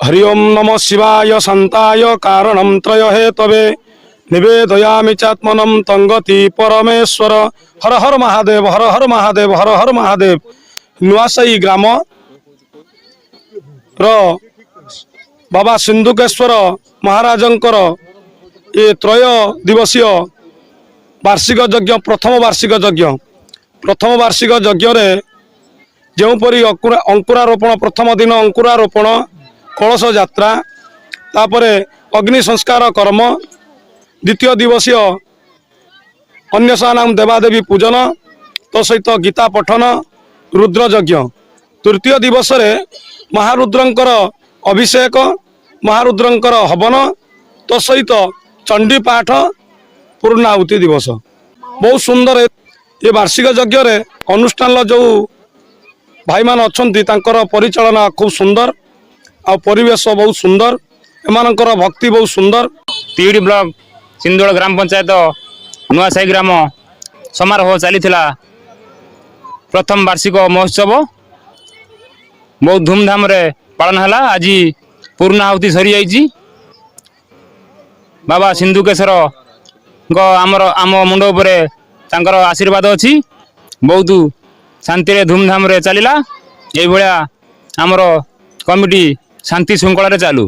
हरि ओम नमः शिवाय शांताय कारणं त्रय हेतवे निवेदयामि चात्मनं तंगति परमेश्वर। हर हर महादेव हर हर महादेव हर हर महादेव। नुआसाई ग्राम रो बाबा सिंधुकेश्वर महाराजंकर ये त्रय दिवसीय वार्षिक यज्ञ प्रथम वार्षिक यज्ञ रे जोपरी अंकुरारोपण प्रथम दिन अंकुरारोपण कलश यात्रा तापरे अग्नि संस्कार कर्म द्वितीय दिवसीय अन्यसानाम देवादेवी पूजन तो सहित गीता पठन रुद्र यज्ञ तृतीय दिवस रे महारुद्रंकर अभिषेक महारुद्रंकर हवन तो सहित चंडी पाठ पूर्णाहुति दिवस बहुत सुंदर ये वार्षिक यज्ञ रे अनुष्ठान जो भाई मान अच्छी परिचालना खूब सुंदर आ परिवेश बहुत सुंदर एमानकर भक्ति बहुत सुंदर। तिहिडी ब्लॉक सिंधोल ग्राम पंचायत नुआसाई ग्राम समारोह चली प्रथम वार्षिक महोत्सव बहुत धूमधाम रे पालन है। आज पूर्णाहुति सरी जाइए बाबा सिंधुकेश्वर आम मुंड उपरे तांकर आशीर्वाद अच्छी बहुत शांति धूमधाम रे चलला ये भाया आमर कमिटी शांति श्रृंखला रे चालू।